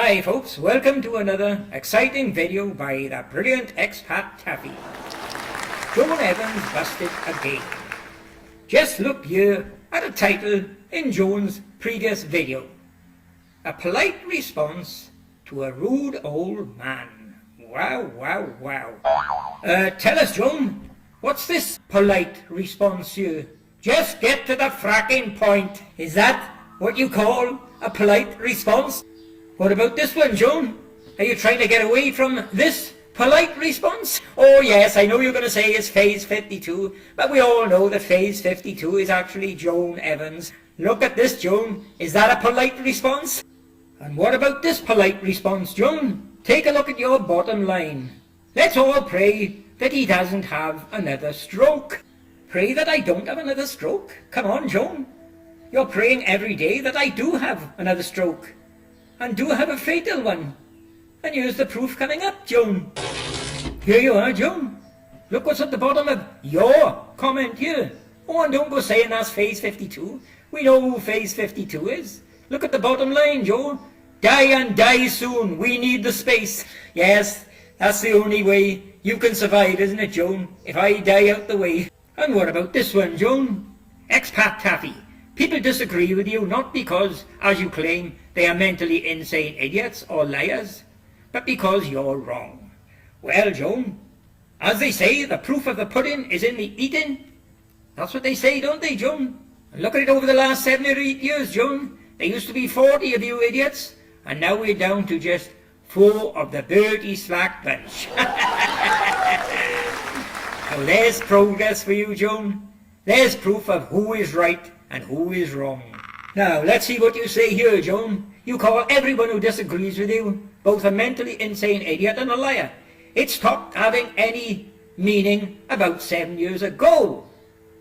Hi folks, welcome to another exciting video by the brilliant expat Taffy. Joan Evans busted again. Just look here at a title in Joan's previous video. A polite response to a rude old man. Wow, wow, wow. Tell us, Joan, what's this polite response here? Just get to the fracking point. Is that what you call a polite response? What about this one, Joan? Are you trying to get away from this polite response? Oh yes, I know you're going to say it's Phase 52, but we all know that Phase 52 is actually Joan Evans. Look at this, Joan. Is that a polite response? And what about this polite response, Joan? Take a look at your bottom line. Let's all pray that he doesn't have another stroke. Pray that I don't have another stroke? Come on, Joan. You're praying every day that I do have another stroke. And do have a fatal one. And here's the proof coming up, Joan. Here you are, Joan. Look what's at the bottom of your comment here. Oh, and don't go saying that's Phase 52. We know who Phase 52 is. Look at the bottom line, Joe. Die and die soon. We need the space. Yes, that's the only way you can survive, isn't it, Joan? If I die out the way. And what about this one, Joan? Expat Taffy. People disagree with you not because, as you claim, they are mentally insane idiots or liars, but because you're wrong. Well, Joan, as they say, the proof of the pudding is in the eating. That's what they say, don't they, Joan? And look at it over the last 7 or 8 years, Joan. There used to be 40 of you idiots, and now we're down to just 4 of the dirty slack bunch. Now there's progress for you, Joan. There's proof of who is right and who is wrong. Now, let's see what you say here, Joan. You call everyone who disagrees with you both a mentally insane idiot and a liar. It stopped having any meaning about 7 years ago.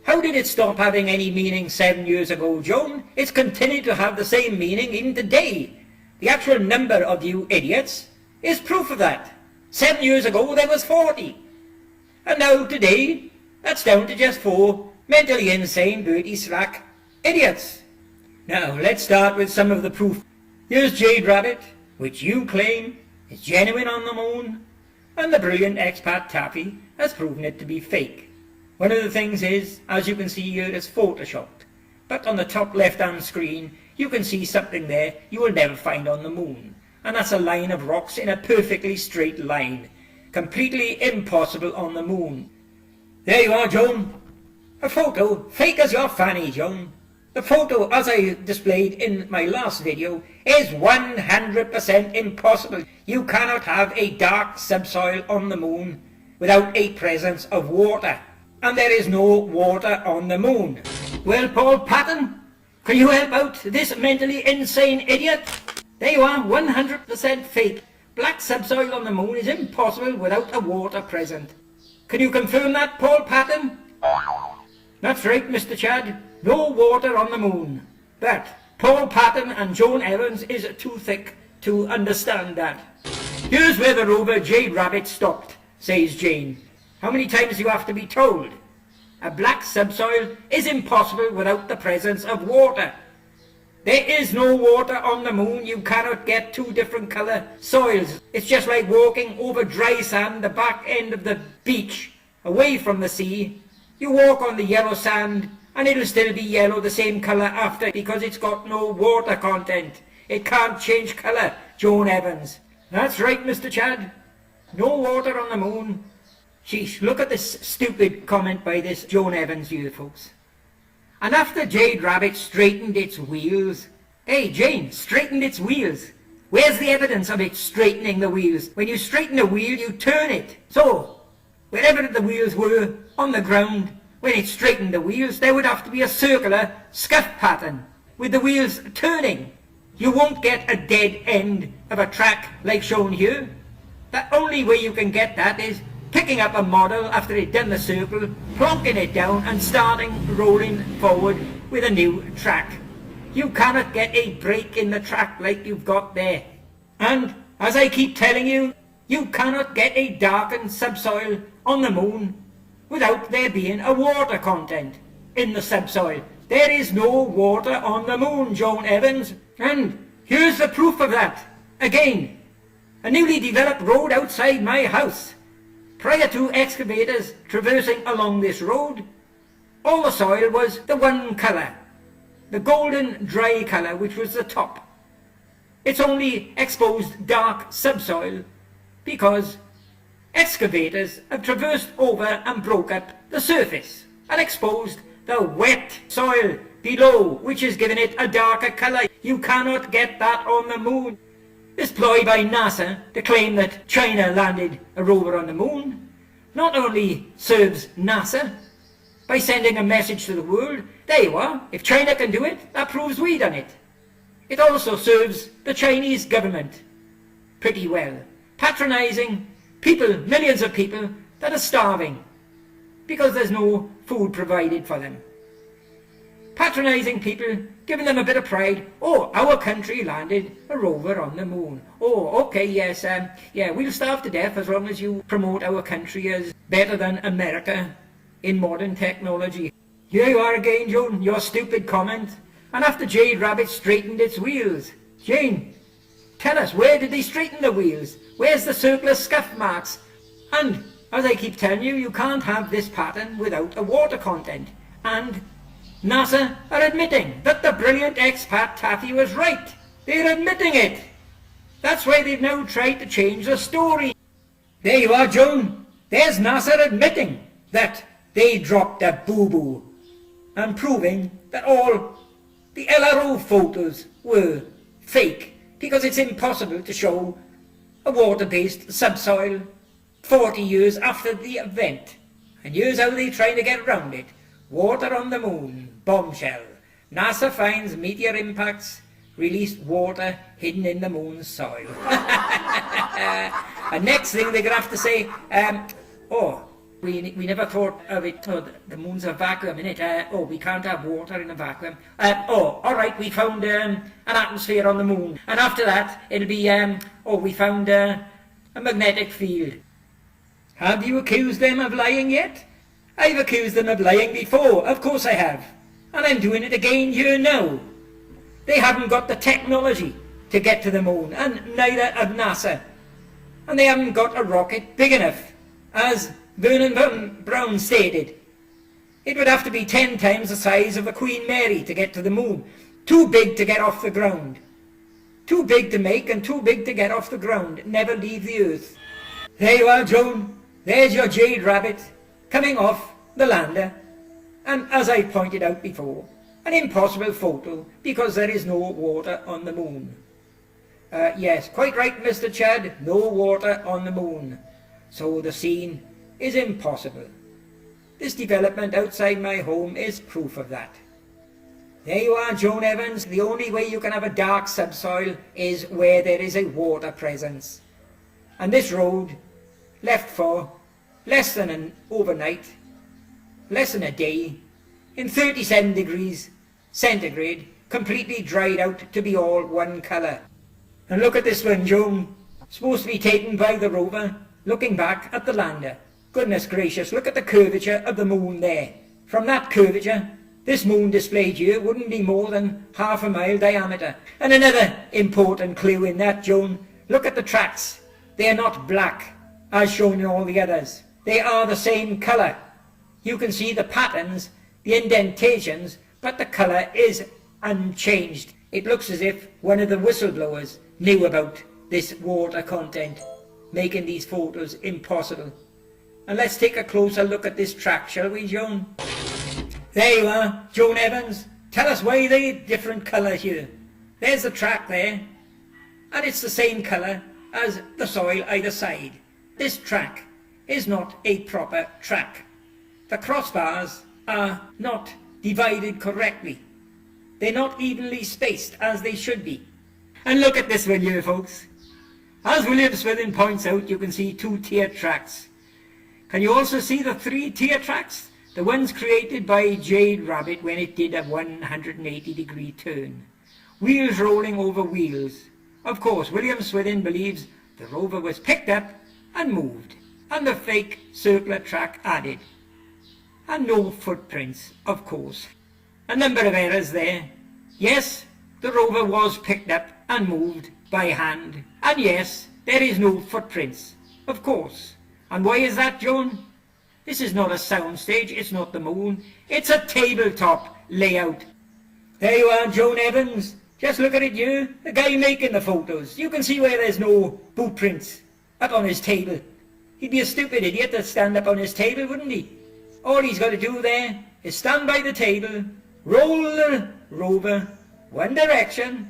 How did it stop having any meaning 7 years ago, Joan? It's continued to have the same meaning even today. The actual number of you idiots is proof of that. 7 years ago there was 40. And now today, that's down to just 4 mentally insane, dirty slack idiots. Now, let's start with some of the proof. Here's Jade Rabbit, which you claim is genuine on the moon, and the brilliant expat Taffy has proven it to be fake. One of the things is, as you can see here, it's photoshopped. But on the top left-hand screen, you can see something there you will never find on the moon. And that's a line of rocks in a perfectly straight line. Completely impossible on the moon. There you are, Joan. A photo, fake as your fanny, Joan. The photo, as I displayed in my last video, is 100% impossible. You cannot have a dark subsoil on the moon without a presence of water. And there is no water on the moon. Well, Paul Patton, can you help out this mentally insane idiot? There you are, 100% fake. Black subsoil on the moon is impossible without a water present. Can you confirm that, Paul Patton? That's right, Mr. Chad. No water on the moon. But Paul Patton and Joan Evans is too thick to understand that. Here's where the rover Jade Rabbit stopped, says Jane. How many times do you have to be told? A black subsoil is impossible without the presence of water. There is no water on the moon. You cannot get 2 different colour soils. It's just like walking over dry sand, the back end of the beach, away from the sea. You walk on the yellow sand, and it'll still be yellow, the same colour after, because it's got no water content. It can't change colour, Joan Evans. That's right, Mr. Chad. No water on the moon. Sheesh, look at this stupid comment by this Joan Evans here, folks. And after Jade Rabbit straightened its wheels... Hey, Jane, straightened its wheels. Where's the evidence of it straightening the wheels? When you straighten a wheel, you turn it. So, wherever the wheels were on the ground, when it straightened the wheels, there would have to be a circular scuff pattern with the wheels turning. You won't get a dead end of a track like shown here. The only way you can get that is picking up a model after it's done the circle, plonking it down and starting rolling forward with a new track. You cannot get a break in the track like you've got there. And, as I keep telling you, you cannot get a darkened subsoil on the moon without there being a water content in the subsoil. There is no water on the moon, Joan Evans. And here's the proof of that. Again, a newly developed road outside my house. Prior to excavators traversing along this road, all the soil was the one colour, the golden dry colour, which was the top. It's only exposed dark subsoil because excavators have traversed over and broke up the surface and exposed the wet soil below, which is giving it a darker colour. You cannot get that on the moon. This ploy by NASA to claim that China landed a rover on the moon not only serves NASA by sending a message to the world, there you are, if China can do it, that proves we done it. It also serves the Chinese government pretty well, patronising people, millions of people that are starving because there's no food provided for them. Patronising people, giving them a bit of pride. Oh, our country landed a rover on the moon. Oh, okay, yes, yeah, we'll starve to death as long as you promote our country as better than America in modern technology. Here you are again, Joan, your stupid comment. And after Jade Rabbit straightened its wheels. Jane, tell us, where did they straighten the wheels? Where's the circular scuff marks? And, as I keep telling you, you can't have this pattern without a water content. And NASA are admitting that the brilliant expat Taffy was right. They're admitting it. That's why they've now tried to change the story. There you are, Joan. There's NASA admitting that they dropped a boo-boo and proving that all the LRO photos were fake because it's impossible to show a water-based subsoil 40 years after the event. And here's how they're trying to get around it. Water on the moon, bombshell. NASA finds meteor impacts released water hidden in the moon's soil. And next thing they're going to have to say, we never thought of it, the moon's a vacuum, innit? We can't have water in a vacuum. Alright, we found an atmosphere on the moon. And after that, it'll be, we found a magnetic field. Have you accused them of lying yet? I've accused them of lying before, of course I have. And I'm doing it again here now. They haven't got the technology to get to the moon, and neither have NASA. And they haven't got a rocket big enough, as Vernon Brown stated. It would have to be 10 times the size of a Queen Mary to get to the moon. Too big to get off the ground. Too big to make and too big to get off the ground. Never leave the earth. There you are, Joan. There's your Jade Rabbit coming off the lander. And as I pointed out before, an impossible photo because there is no water on the moon. Yes, quite right, Mr. Chad. No water on the moon. So the scene is impossible. This development outside my home is proof of that. There you are, Joan Evans. The only way you can have a dark subsoil is where there is a water presence. And this road, left for less than an overnight, less than a day, in 37 degrees centigrade, completely dried out to be all one colour. And look at this one, Joan. Supposed to be taken by the rover, looking back at the lander. Goodness gracious, look at the curvature of the moon there. From that curvature, this moon displayed here wouldn't be more than half a mile diameter. And another important clue in that, Joan, look at the tracks. They are not black, as shown in all the others. They are the same colour. You can see the patterns, the indentations, but the colour is unchanged. It looks as if one of the whistleblowers knew about this water content, making these photos impossible. And let's take a closer look at this track, shall we, Joan? There you are, Joan Evans. Tell us why they're different colour here. There's the track there, and it's the same colour as the soil either side. This track is not a proper track. The crossbars are not divided correctly. They're not evenly spaced as they should be. And look at this one here, folks. As William Swithin points out, you can see 2 tier tracks. Can you also see the 3 tier tracks? The ones created by Jade Rabbit when it did a 180-degree turn. Wheels rolling over wheels. Of course, William Swithin believes the rover was picked up and moved, and the fake circular track added. And no footprints, of course. A number of errors there. Yes, the rover was picked up and moved by hand. And yes, there is no footprints, of course. And why is that, Joan? This is not a soundstage, it's not the moon, it's a tabletop layout. There you are, Joan Evans. Just look at it, you, the guy making the photos. You can see where there's no boot prints up on his table. He'd be a stupid idiot to stand up on his table, wouldn't he? All he's got to do there is stand by the table, roll the rover one direction,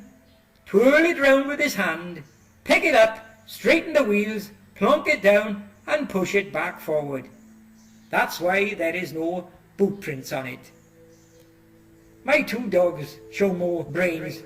twirl it round with his hand, pick it up, straighten the wheels, plonk it down and push it back forward. That's why there is no boot prints on it. My two dogs show more brains.